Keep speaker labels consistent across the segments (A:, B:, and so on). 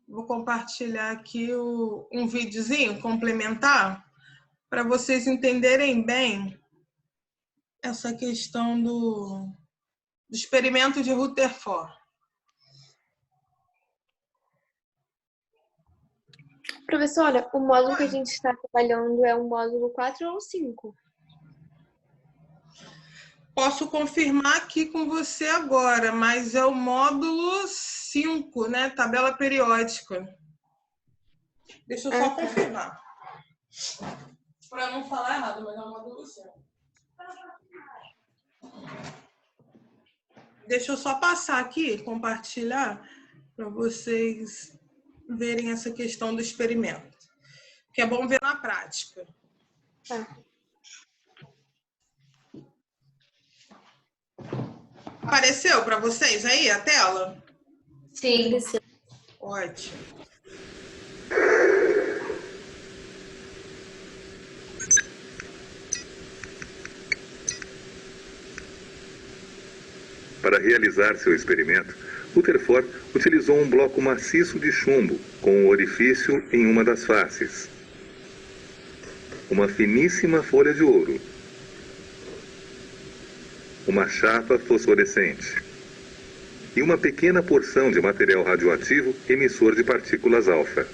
A: Vou compartilhar aqui um videozinho complementar para vocês entenderem bem essa questão do experimento de Rutherford.
B: Professora, o módulo que a gente está trabalhando é o módulo 4 ou 5?
A: Posso confirmar aqui com você agora, mas é o módulo 5, né? Tabela periódica. Deixa eu só confirmar. Para não falar errado, mas é o módulo 5. Deixa eu só passar aqui, compartilhar, para vocês verem essa questão do experimento. Que é bom ver na prática. Apareceu para vocês aí a tela?
B: Sim.
A: Ótimo.
C: Para realizar seu experimento, Rutherford utilizou um bloco maciço de chumbo com um orifício em uma das faces, uma finíssima folha de ouro, uma chapa fosforescente e uma pequena porção de material radioativo emissor de partículas alfa.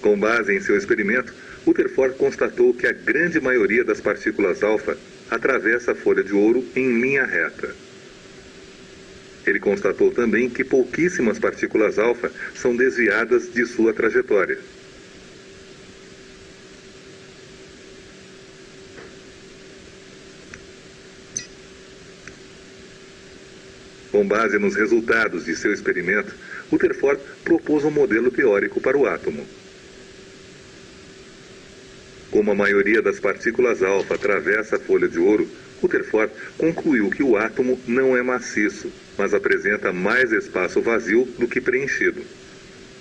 C: Com base em seu experimento, Rutherford constatou que a grande maioria das partículas alfa atravessa a folha de ouro em linha reta. Ele constatou também que pouquíssimas partículas alfa são desviadas de sua trajetória. Com base nos resultados de seu experimento, Rutherford propôs um modelo teórico para o átomo. Como a maioria das partículas alfa atravessa a folha de ouro, Rutherford concluiu que o átomo não é maciço, mas apresenta mais espaço vazio do que preenchido.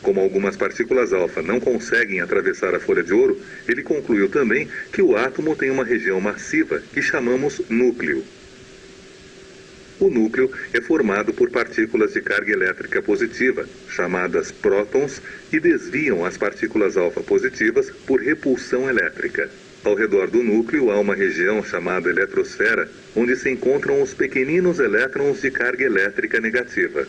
C: Como algumas partículas alfa não conseguem atravessar a folha de ouro, ele concluiu também que o átomo tem uma região massiva que chamamos núcleo. O núcleo é formado por partículas de carga elétrica positiva, chamadas prótons, e desviam as partículas alfa positivas por repulsão elétrica. Ao redor do núcleo há uma região chamada eletrosfera, onde se encontram os pequeninos elétrons de carga elétrica negativa.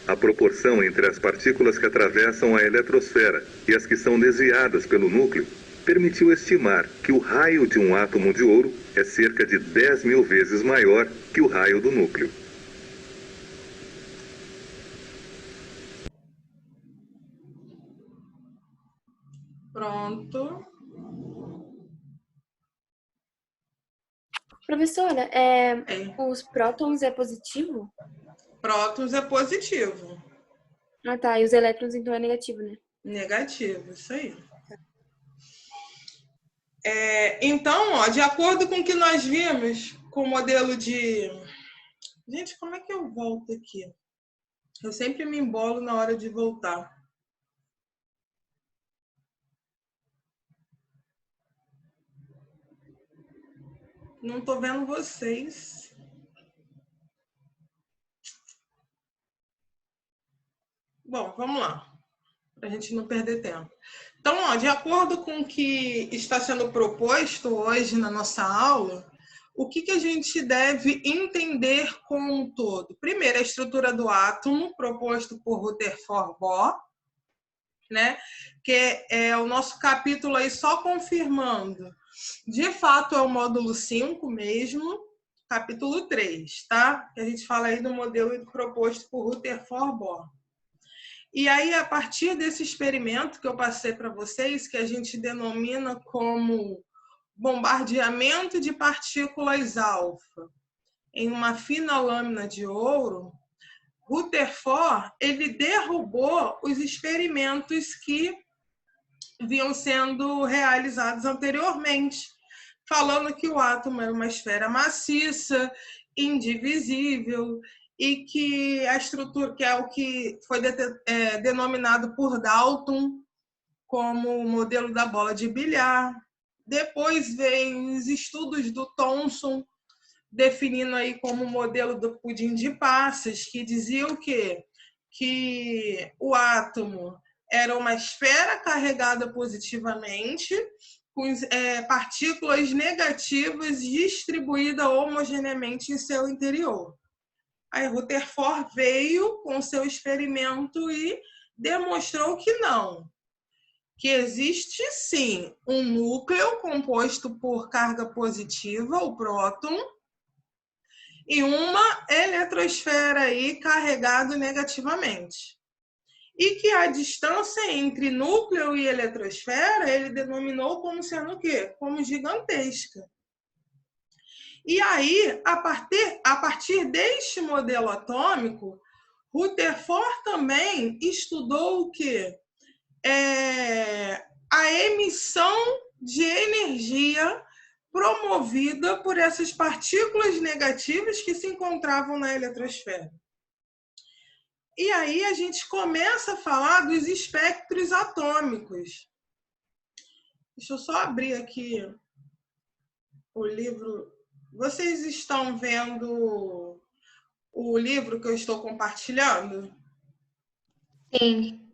C: A proporção entre as partículas que atravessam a eletrosfera e as que são desviadas pelo núcleo permitiu estimar que o raio de um átomo de ouro é cerca de 10.000 vezes maior que o raio do núcleo.
A: Pronto.
B: Professora, os prótons é positivo?
A: Prótons é positivo.
B: Ah, tá. E os elétrons, então, é negativo, né?
A: Negativo, isso aí. Então, ó, de acordo com o que nós vimos com o modelo de... Gente, como é que eu volto aqui? Eu sempre me embolo na hora de voltar. Não estou vendo vocês. Bom, vamos lá, para a gente não perder tempo. Então, ó, de acordo com o que está sendo proposto hoje na nossa aula, o que a gente deve entender como um todo? Primeiro, a estrutura do átomo, proposto por Rutherford Bohr, né? Que é o nosso capítulo aí só confirmando. De fato, é o módulo 5 mesmo, capítulo 3, tá? Que a gente fala aí do modelo proposto por Rutherford Bohr. E aí, a partir desse experimento que eu passei para vocês, que a gente denomina como bombardeamento de partículas alfa em uma fina lâmina de ouro, Rutherford ele derrubou os experimentos que vinham sendo realizados anteriormente, falando que o átomo era uma esfera maciça, indivisível, e que a estrutura, que é o que foi denominado por Dalton, como o modelo da bola de bilhar. Depois vem os estudos do Thomson, definindo aí como o modelo do pudim de passas, que dizia o quê? Que o átomo era uma esfera carregada positivamente, com partículas negativas distribuídas homogeneamente em seu interior. Aí Rutherford veio com seu experimento e demonstrou que não, que existe sim um núcleo composto por carga positiva, o próton, e uma eletrosfera aí carregado negativamente. E que a distância entre núcleo e eletrosfera ele denominou como sendo o quê? Como gigantesca. E aí, a partir deste modelo atômico, Rutherford também estudou o quê? A emissão de energia promovida por essas partículas negativas que se encontravam na eletrosfera. E aí a gente começa a falar dos espectros atômicos. Deixa eu só abrir aqui o livro. Vocês estão vendo o livro que eu estou compartilhando?
B: Sim.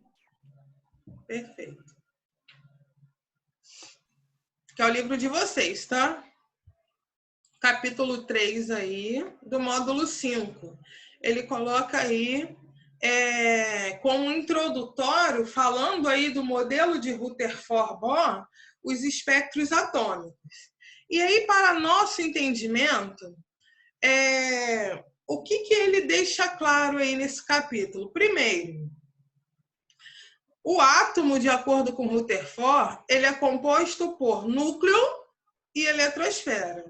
A: Perfeito. Que é o livro de vocês, tá? Capítulo 3 aí, do módulo 5. Ele coloca aí como introdutório, falando aí do modelo de Rutherford-Bohr, os espectros atômicos. E aí, para nosso entendimento, o que ele deixa claro aí nesse capítulo? Primeiro, o átomo, de acordo com Rutherford, ele é composto por núcleo e eletrosfera.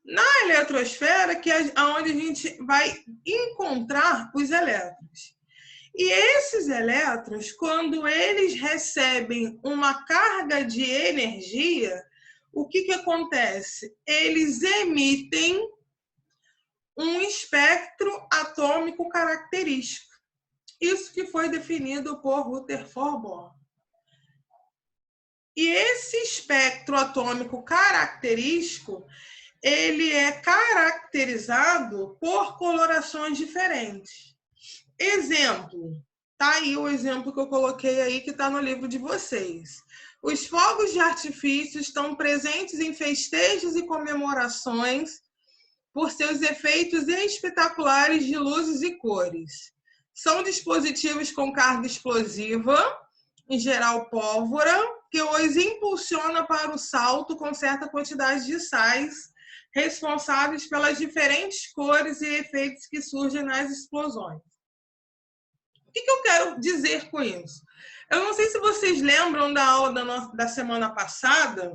A: Na eletrosfera, que é onde a gente vai encontrar os elétrons. E esses elétrons, quando eles recebem uma carga de energia, o que acontece? Eles emitem um espectro atômico característico. Isso que foi definido por Rutherford-Bohr. E esse espectro atômico característico, ele é caracterizado por colorações diferentes. Exemplo, tá aí o exemplo que eu coloquei aí, que está no livro de vocês. Os fogos de artifício estão presentes em festejos e comemorações por seus efeitos espetaculares de luzes e cores. São dispositivos com carga explosiva, em geral pólvora, que os impulsiona para o salto com certa quantidade de sais, responsáveis pelas diferentes cores e efeitos que surgem nas explosões. O que eu quero dizer com isso? Eu não sei se vocês lembram da aula da semana passada,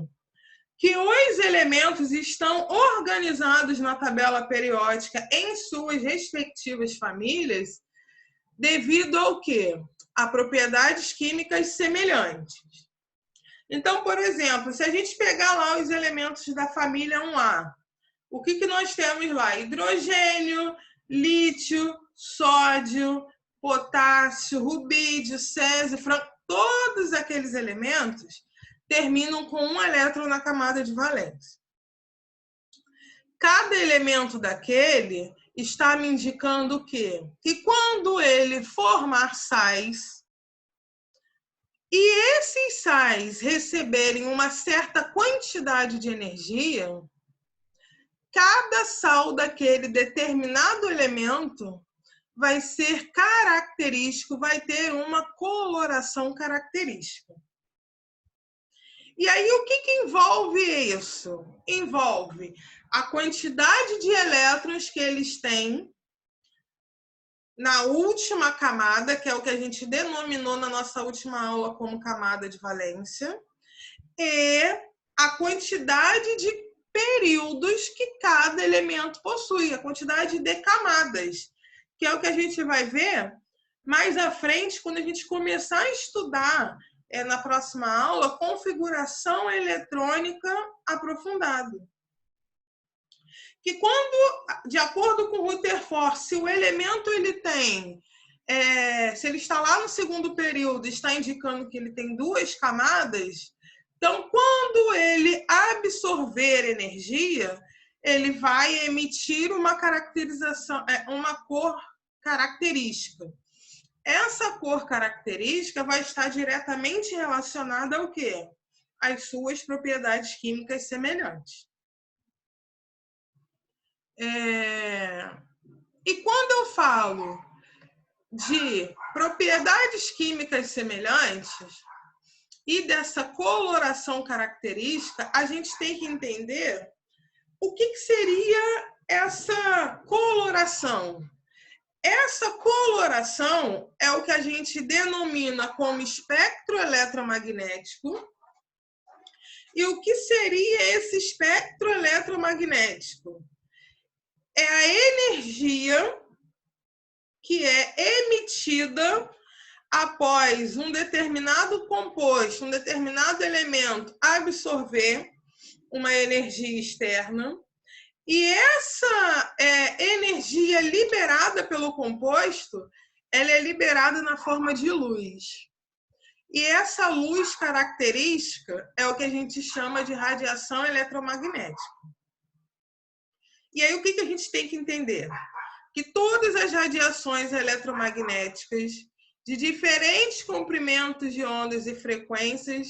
A: que os elementos estão organizados na tabela periódica em suas respectivas famílias devido ao quê? A propriedades químicas semelhantes. Então, por exemplo, se a gente pegar lá os elementos da família 1A, o que nós temos lá? Hidrogênio, lítio, sódio, potássio, rubídio, césio, franco, todos aqueles elementos terminam com um elétron na camada de valência. Cada elemento daquele está me indicando o quê? Que quando ele formar sais e esses sais receberem uma certa quantidade de energia, cada sal daquele determinado elemento vai ser característico, vai ter uma coloração característica. E aí, o que envolve isso? Envolve a quantidade de elétrons que eles têm na última camada, que é o que a gente denominou na nossa última aula como camada de valência, e a quantidade de períodos que cada elemento possui, a quantidade de camadas, que é o que a gente vai ver mais à frente, quando a gente começar a estudar na próxima aula, configuração eletrônica aprofundada. Que quando, de acordo com Rutherford, se o elemento ele tem se ele está lá no segundo período, está indicando que ele tem 2 camadas, então, quando ele absorver energia, ele vai emitir uma caracterização, uma cor característica. Essa cor característica vai estar diretamente relacionada ao quê? Às suas propriedades químicas semelhantes. E quando eu falo de propriedades químicas semelhantes e dessa coloração característica, a gente tem que entender o que seria essa coloração. Essa coloração é o que a gente denomina como espectro eletromagnético. E o que seria esse espectro eletromagnético? É a energia que é emitida após um determinado composto, um determinado elemento absorver uma energia externa. E essa energia liberada pelo composto, ela é liberada na forma de luz. E essa luz característica é o que a gente chama de radiação eletromagnética. E aí o que a gente tem que entender? Que todas as radiações eletromagnéticas de diferentes comprimentos de ondas e frequências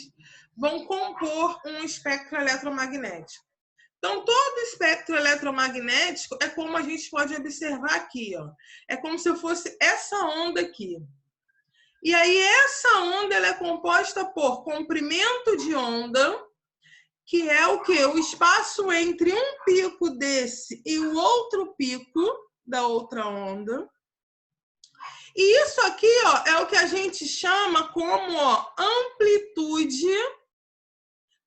A: vão compor um espectro eletromagnético. Então, todo espectro eletromagnético é como a gente pode observar aqui, ó. É como se fosse essa onda aqui. E aí, essa onda ela é composta por comprimento de onda, que é o quê? O espaço entre um pico desse e o outro pico da outra onda. E isso aqui, ó, é o que a gente chama como amplitude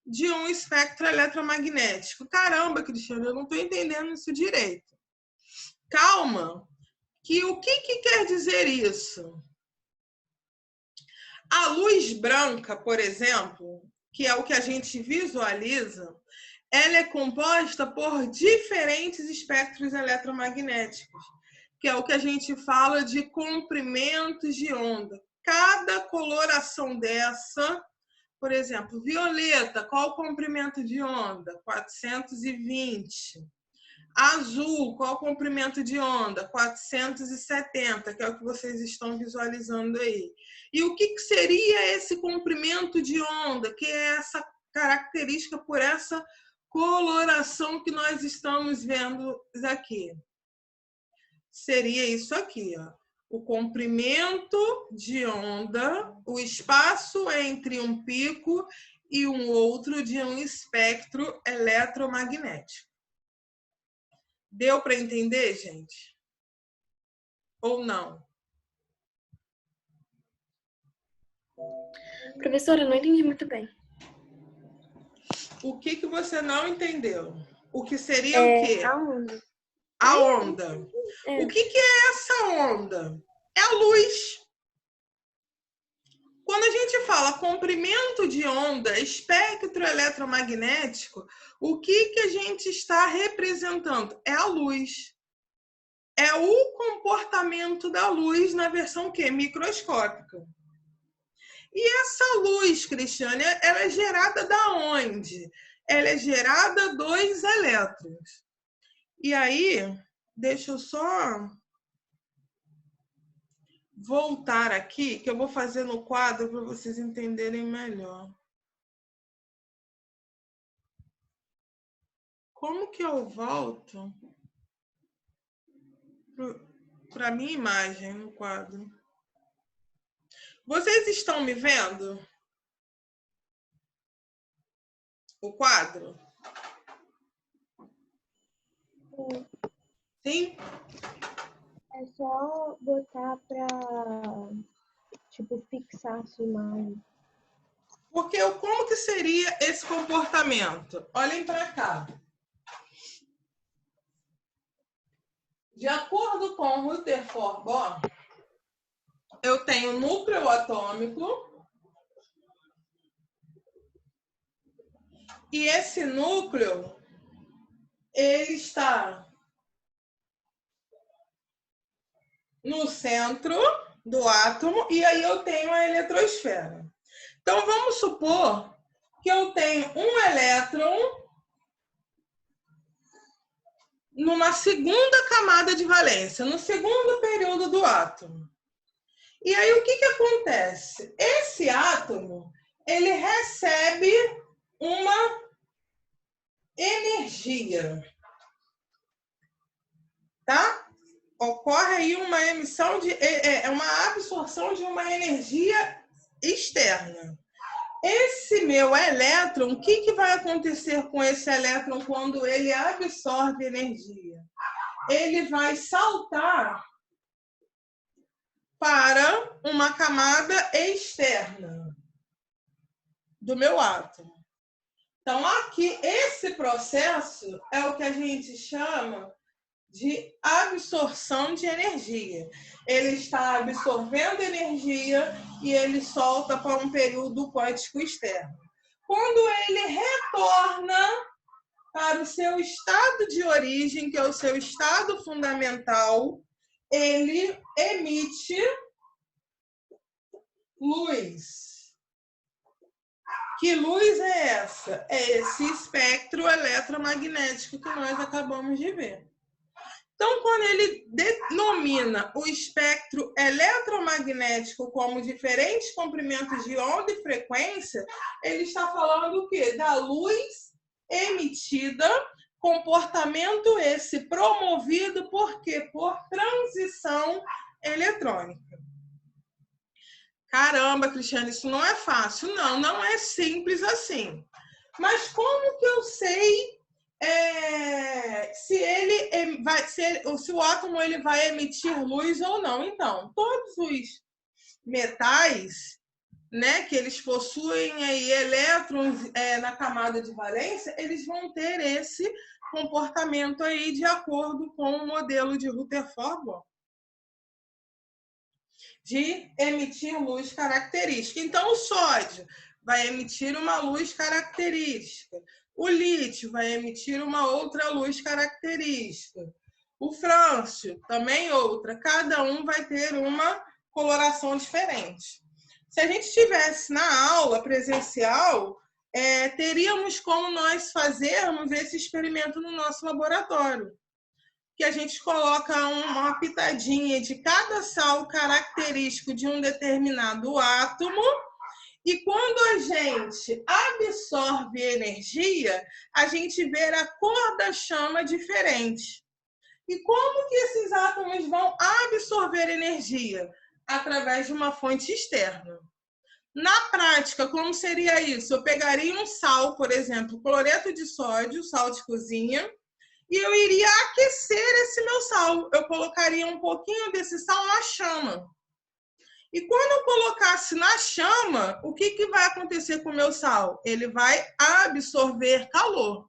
A: de um espectro eletromagnético. Caramba, Cristiano, eu não estou entendendo isso direito. Calma, que o que quer dizer isso? A luz branca, por exemplo, que é o que a gente visualiza, ela é composta por diferentes espectros eletromagnéticos, que é o que a gente fala de comprimentos de onda. Cada coloração dessa, por exemplo, violeta, qual o comprimento de onda? 420. Azul, qual o comprimento de onda? 470, que é o que vocês estão visualizando aí. E o que seria esse comprimento de onda? Que é essa característica por essa coloração que nós estamos vendo aqui. Seria isso aqui, ó. O comprimento de onda, o espaço entre um pico e um outro de um espectro eletromagnético. Deu para entender, gente? Ou não?
B: Professora, eu não entendi muito bem.
A: O que você não entendeu? O que seria o quê?
B: A onda.
A: A onda. O que é essa onda? É a luz. Quando a gente fala comprimento de onda, espectro eletromagnético, o que a gente está representando? É a luz. É o comportamento da luz na versão quê? Microscópica. E essa luz, Cristiane, ela é gerada da onde? Ela é gerada dos elétrons. E aí, deixa eu só voltar aqui, que eu vou fazer no quadro para vocês entenderem melhor. Como que eu volto para a minha imagem no quadro? Vocês estão me vendo? O quadro? Sim?
B: É só botar para, tipo, fixar a sua imagem.
A: Porque como que seria esse comportamento? Olhem para cá. De acordo com Rutherford Bohr, eu tenho núcleo atômico e esse núcleo ele está no centro do átomo, e aí eu tenho a eletrosfera. Então, vamos supor que eu tenho um elétron numa segunda camada de valência, no segundo período do átomo. E aí, o que acontece? Esse átomo, ele recebe uma energia, tá? Ocorre aí uma emissão uma absorção de uma energia externa. Esse meu elétron, o que vai acontecer com esse elétron quando ele absorve energia? Ele vai saltar para uma camada externa do meu átomo. Então, aqui, esse processo é o que a gente chama de absorção de energia. Ele está absorvendo energia e ele solta para um período quântico externo. Quando ele retorna para o seu estado de origem, que é o seu estado fundamental, ele emite luz. Que luz é essa? É esse espectro eletromagnético que nós acabamos de ver. Então, quando ele denomina o espectro eletromagnético como diferentes comprimentos de onda e frequência, ele está falando o quê? Da luz emitida, comportamento esse promovido por quê? Por transição eletrônica. Caramba, Cristiane, isso não é fácil. Não, não é simples assim. Mas como que eu sei se o átomo ele vai emitir luz ou não? Então, todos os metais, né, que eles possuem aí elétrons na camada de valência, eles vão ter esse comportamento aí de acordo com o modelo de Rutherford de emitir luz característica. Então, o sódio vai emitir uma luz característica. O lítio vai emitir uma outra luz característica. O frâncio, também outra. Cada um vai ter uma coloração diferente. Se a gente estivesse na aula presencial, teríamos como nós fazermos esse experimento no nosso laboratório. Que a gente coloca uma pitadinha de cada sal característico de um determinado átomo, e quando a gente absorve energia, a gente vê a cor da chama diferente. E como que esses átomos vão absorver energia? Através de uma fonte externa. Na prática, como seria isso? Eu pegaria um sal, por exemplo, cloreto de sódio, sal de cozinha, e eu iria aquecer esse meu sal. Eu colocaria um pouquinho desse sal na chama. E quando eu colocasse na chama, o que vai acontecer com o meu sal? Ele vai absorver calor.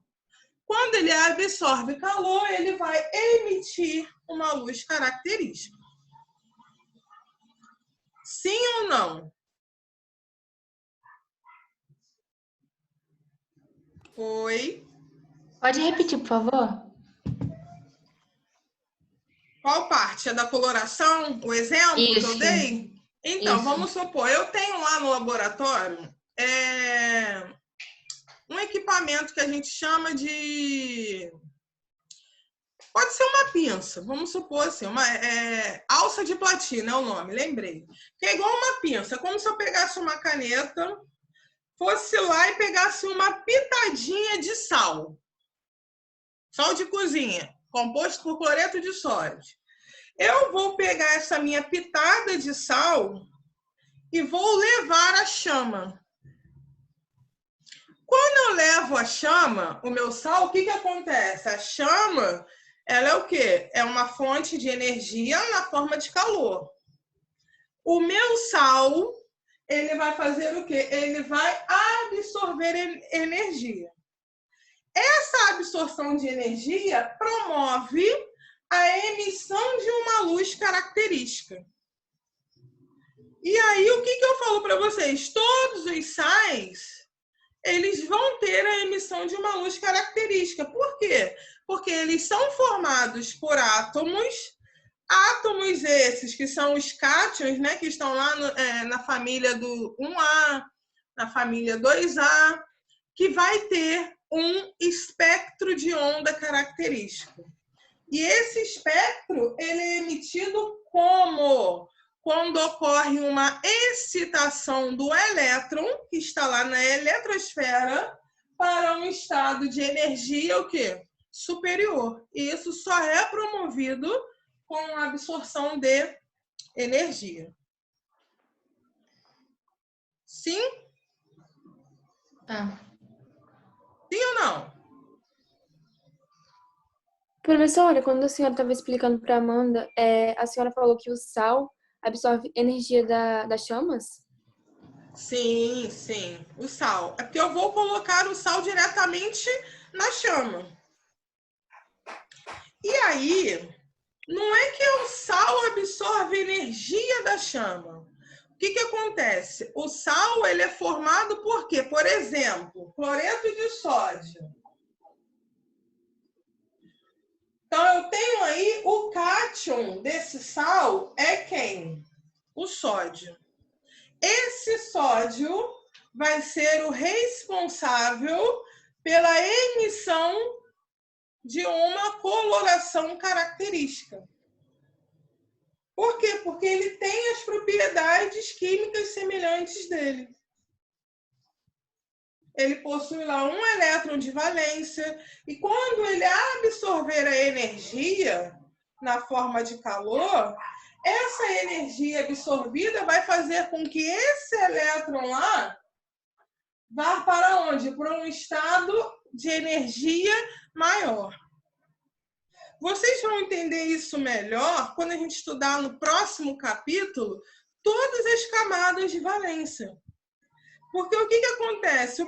A: Quando ele absorve calor, ele vai emitir uma luz característica. Sim ou não? Oi?
D: Pode repetir, por favor?
A: Qual parte? É da coloração? O exemplo que eu dei? Então, vamos supor, eu tenho lá no laboratório um equipamento que a gente chama de... Pode ser uma pinça, vamos supor assim, alça de platina é o nome, lembrei. Que é igual uma pinça, como se eu pegasse uma caneta, fosse lá e pegasse uma pitadinha de sal. Sal de cozinha, composto por cloreto de sódio. Eu vou pegar essa minha pitada de sal e vou levar a chama. Quando eu levo a chama, o meu sal, o que acontece? A chama, ela é o quê? É uma fonte de energia na forma de calor. O meu sal, ele vai fazer o quê? Ele vai absorver energia. Essa absorção de energia promove a emissão de uma luz característica. E aí, o que eu falo para vocês? Todos os sais, eles vão ter a emissão de uma luz característica. Por quê? Porque eles são formados por átomos Átomos esses, que são os cátions, né, que estão lá na família do 1A, na família 2A, que vai ter um espectro de onda característico. E esse espectro ele é emitido como? Quando ocorre uma excitação do elétron, que está lá na eletrosfera, para um estado de energia o quê? Superior. E isso só é promovido com a absorção de energia. Sim?
D: Ah,
A: Sim ou não?
B: Professora, quando a senhora estava explicando para Amanda, a senhora falou que o sal absorve energia das chamas?
A: Sim, sim. O sal. É porque eu vou colocar o sal diretamente na chama. E aí, não é que o sal absorve energia da chama. O que acontece? O sal ele é formado por quê? Por exemplo, cloreto de sódio. Então, eu tenho aí o cátion desse sal é quem? O sódio. Esse sódio vai ser o responsável pela emissão de uma coloração característica. Por quê? Porque ele tem as propriedades químicas semelhantes dele. Ele possui lá um elétron de valência e quando ele absorver a energia na forma de calor, essa energia absorvida vai fazer com que esse elétron lá vá para onde? Para um estado de energia maior. Vocês vão entender isso melhor quando a gente estudar no próximo capítulo todas as camadas de valência. Porque o que acontece?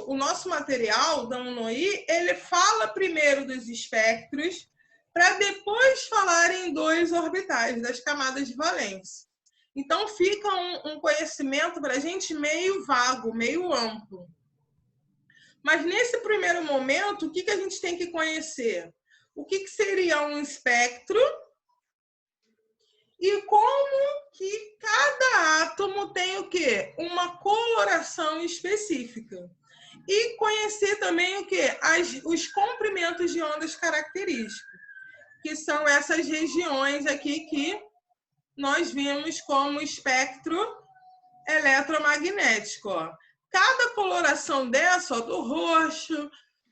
A: O nosso material da UNOI, ele fala primeiro dos espectros para depois falar em 2 orbitais, das camadas de valência. Então, fica um conhecimento para a gente meio vago, meio amplo. Mas, nesse primeiro momento, o que a gente tem que conhecer? O que seria um espectro e como que cada átomo tem o quê? Uma coloração específica. E conhecer também o quê? Os comprimentos de ondas característicos, que são essas regiões aqui que nós vimos como espectro eletromagnético. Ó. Cada coloração dessa, ó, do roxo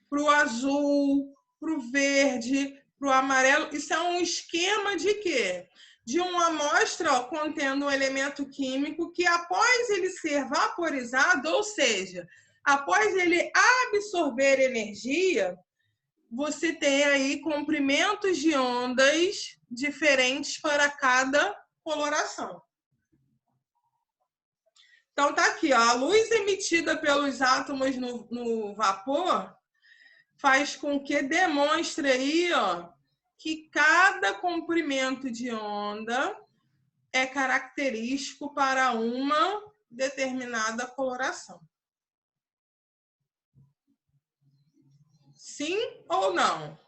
A: para o azul, para o verde, para o amarelo, isso é um esquema de quê? De uma amostra ó, contendo um elemento químico que após ele ser vaporizado, ou seja, após ele absorver energia, você tem aí comprimentos de ondas diferentes para cada coloração. Então tá aqui, ó, a luz emitida pelos átomos no vapor faz com que demonstre aí, ó, que cada comprimento de onda é característico para uma determinada coloração. Sim ou não?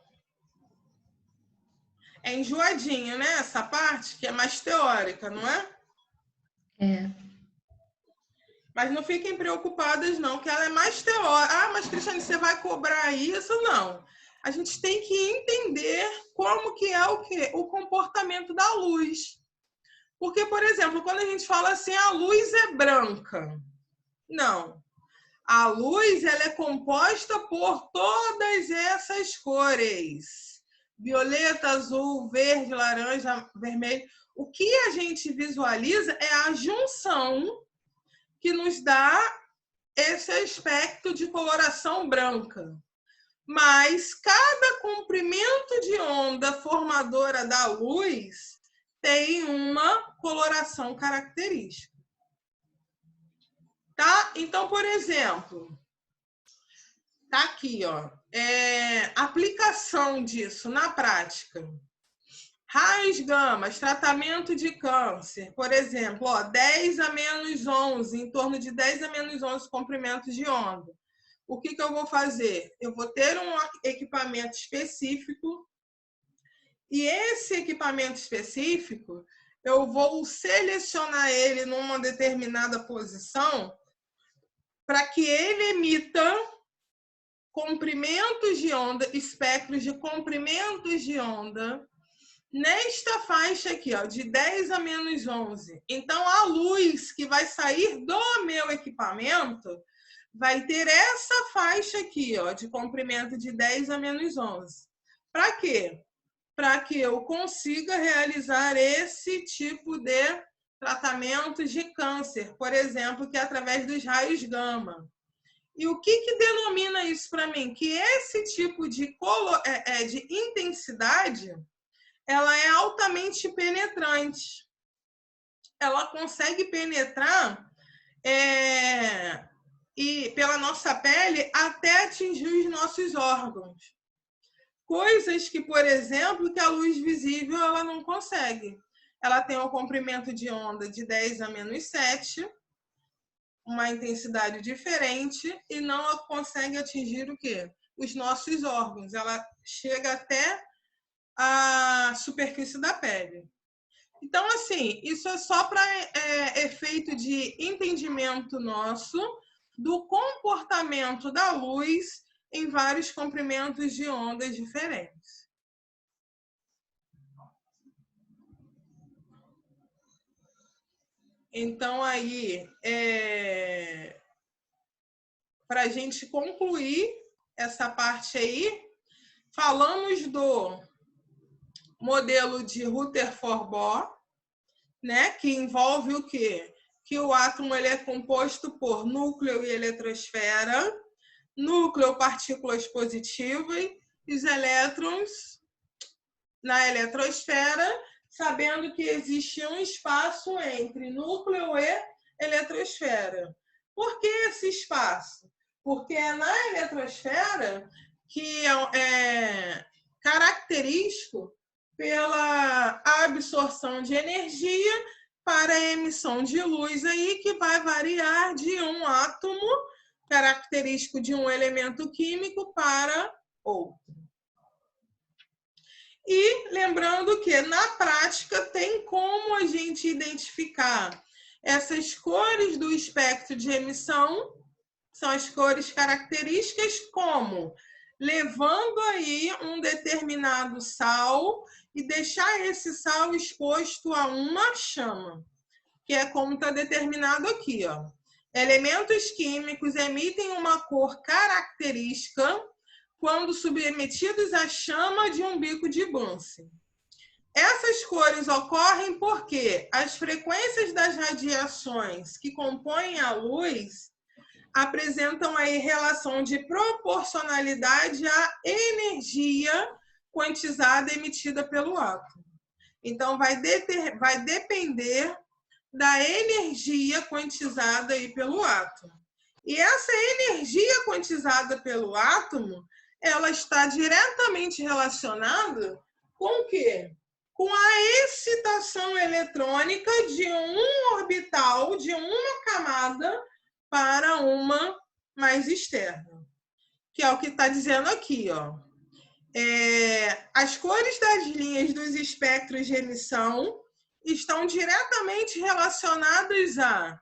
A: É enjoadinho, né? Essa parte que é mais teórica, não é?
D: é.
A: Mas não fiquem preocupadas, não, que ela é mais teórica. Ah, mas Cristiane, você vai cobrar isso? Não. A gente tem que entender como que é o quê? O comportamento da luz. Porque, por exemplo, quando a gente fala assim, a luz é branca. Não. A luz ela é composta por todas essas cores. Violeta, azul, verde, laranja, vermelho. O que a gente visualiza é a junção que nos dá esse aspecto de coloração branca. Mas cada comprimento de onda formadora da luz tem uma coloração característica. Tá? Então, por exemplo, tá aqui, ó, aplicação disso na prática. Raios gamas, tratamento de câncer, por exemplo, ó, 10 a menos 11, em torno de 10 a menos 11 comprimentos de onda. O que eu vou fazer? Eu vou ter um equipamento específico E esse equipamento específico, eu vou selecionar ele numa determinada posição para que ele emita comprimentos de onda, espectros de comprimentos de onda, nesta faixa aqui, ó, de 10 a menos 11. Então, a luz que vai sair do meu equipamento vai ter essa faixa aqui, ó, de comprimento de 10 a menos 11. Para quê? Para que eu consiga realizar esse tipo de tratamento de câncer, por exemplo, que é através dos raios gama. E o que denomina isso para mim? Que esse tipo de intensidade, ela é altamente penetrante. Ela consegue penetrar e pela nossa pele até atingir os nossos órgãos. Coisas que, por exemplo, que a luz visível ela não consegue. Ela tem um comprimento de onda de 10 a menos 7, uma intensidade diferente, e não consegue atingir o quê? Os nossos órgãos. Ela chega até a superfície da pele. Então, assim, isso é só para efeito de entendimento nosso do comportamento da luz em vários comprimentos de ondas diferentes. Então, aí, para a gente concluir essa parte aí, falamos do modelo de Rutherford-Bohr, né, que envolve o quê? Que o átomo ele é composto por núcleo e eletrosfera, núcleo, partículas positivas, os elétrons na eletrosfera, sabendo que existe um espaço entre núcleo e eletrosfera. Por que esse espaço? Porque é na eletrosfera que é característico pela absorção de energia para a emissão de luz aí, que vai variar de um átomo característico de um elemento químico para outro. E lembrando que na prática tem como a gente identificar essas cores do espectro de emissão, são as cores características, como levando aí um determinado sal e deixar esse sal exposto a uma chama, que é como está determinado aqui, ó. Elementos químicos emitem uma cor característica quando submetidos à chama de um bico de Bunsen. Essas cores ocorrem porque as frequências das radiações que compõem a luz apresentam aí relação de proporcionalidade à energia quantizada emitida pelo átomo. Então, vai depender da energia quantizada aí pelo átomo. E essa energia quantizada pelo átomo, ela está diretamente relacionada com o quê? Com a excitação eletrônica de um orbital, de uma camada, para uma mais externa. Que é o que está dizendo aqui, ó. As cores das linhas dos espectros de emissão estão diretamente relacionadas à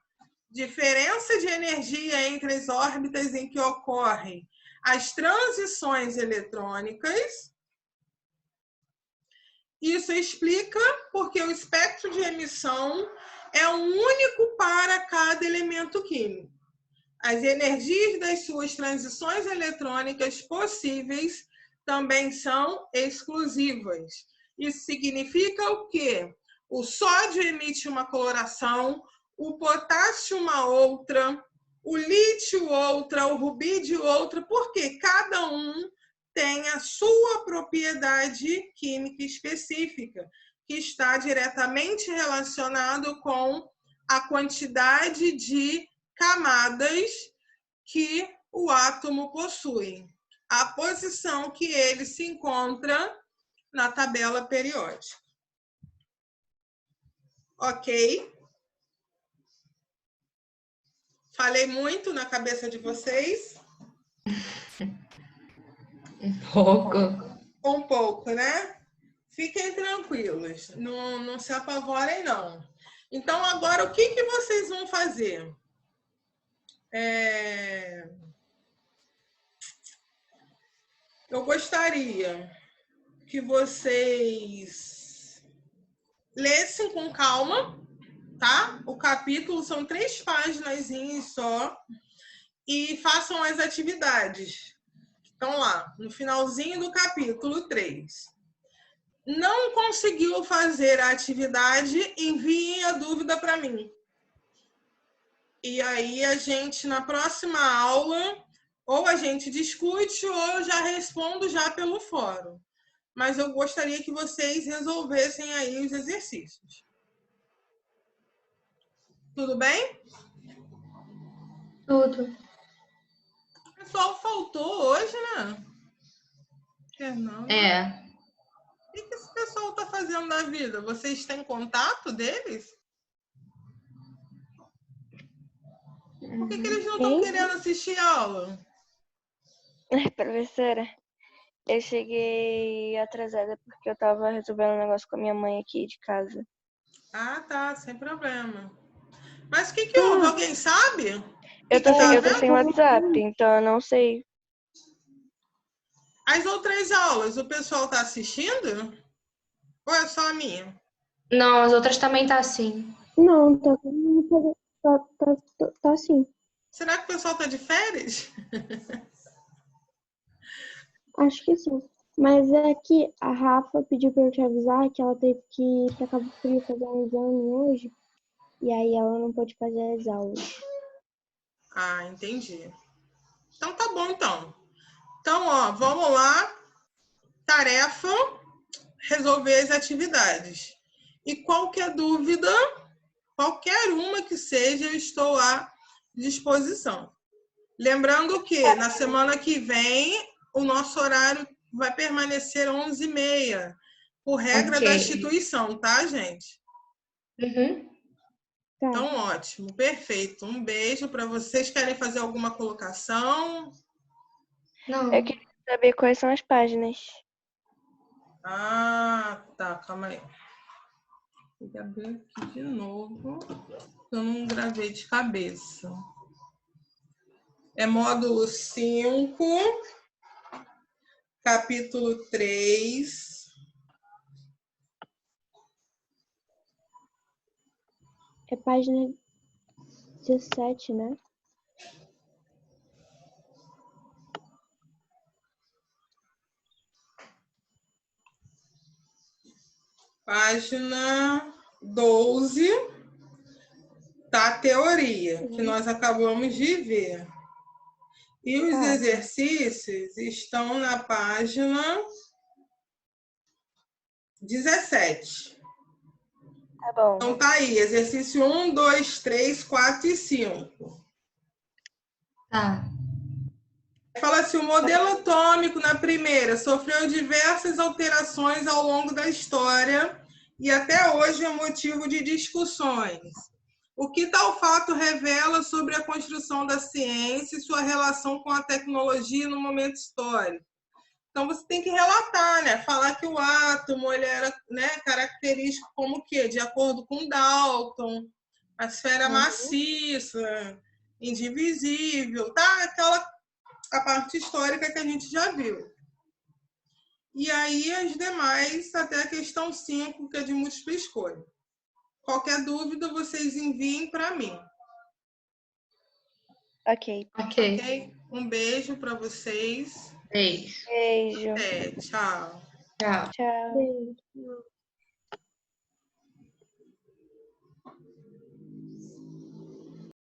A: diferença de energia entre as órbitas em que ocorrem as transições eletrônicas. Isso explica porque o espectro de emissão é único para cada elemento químico. As energias das suas transições eletrônicas possíveis também são exclusivas. Isso significa o quê? O sódio emite uma coloração, o potássio uma outra, o lítio outra, o rubídio outra, porque cada um tem a sua propriedade química específica, que está diretamente relacionado com a quantidade de camadas que o átomo possui, a posição que ele se encontra na tabela periódica. Ok? Falei muito na cabeça de vocês?
D: Um pouco.
A: Um pouco, né? Fiquem tranquilos, não se apavorem, não. Então, agora, o que vocês vão fazer? Eu gostaria que vocês lessem com calma, tá? O capítulo são 3 páginas só e façam as atividades. Então, lá, no finalzinho do capítulo 3. Não conseguiu fazer a atividade, enviem a dúvida para mim. E aí a gente, na próxima aula, ou a gente discute ou eu já respondo já pelo fórum. Mas eu gostaria que vocês resolvessem aí os exercícios. Tudo bem?
D: Tudo.
A: O pessoal faltou hoje, né? Fernando. O que esse pessoal está fazendo na vida? Vocês têm contato deles? Por que eles não estão querendo assistir a aula?
E: Professora, eu cheguei atrasada porque eu tava resolvendo um negócio com a minha mãe aqui de casa.
A: Ah, tá, sem problema. Mas o que houve? Alguém sabe?
E: Eu tô sem WhatsApp, então eu não sei.
A: As outras aulas, o pessoal tá assistindo? Ou é só a minha?
D: Não, as outras também tá assim.
B: Não, tá assim.
A: Será que o pessoal tá de férias?
B: Acho que sim. Mas é que a Rafa pediu pra eu te avisar que ela teve que ir pra Cabo Frio fazer um exame hoje. E aí ela não pôde fazer as aulas.
A: Ah, entendi. Então tá bom, então. Então, ó, vamos lá. Tarefa, resolver as atividades. E qualquer dúvida, qualquer uma que seja, eu estou à disposição. Lembrando que na semana que vem, o nosso horário vai permanecer 11h30, por regra da instituição, tá, gente?
D: Uhum.
B: Tá.
A: Então, ótimo, perfeito. Um beijo para vocês. Querem fazer alguma colocação?
D: Não.
E: Eu queria saber quais são as páginas.
A: Ah, tá, calma aí. Vou abrir aqui de novo. Eu não gravei de cabeça. É módulo 5, capítulo 3.
B: É página 17, né?
A: Página 12, tá a teoria, que nós acabamos de ver. E os exercícios estão na página 17.
E: Tá bom.
A: Então tá aí, exercício 1, 2, 3, 4 e 5.
D: Tá.
A: Fala assim, o modelo atômico na primeira sofreu diversas alterações ao longo da história e até hoje é motivo de discussões. O que tal fato revela sobre a construção da ciência e sua relação com a tecnologia no momento histórico? Então, você tem que relatar, né? Falar que o átomo ele era, né, característico como o quê? De acordo com Dalton, a esfera maciça, indivisível, tá? A parte histórica que a gente já viu. E aí, as demais, até a questão 5, que é de múltipla escolha. Qualquer dúvida, vocês enviem para mim.
E: Ok.
A: Ok? Um beijo para vocês.
D: Beijo.
E: Beijo.
A: Tchau.
D: Tchau.
E: Tchau.
B: Beijo.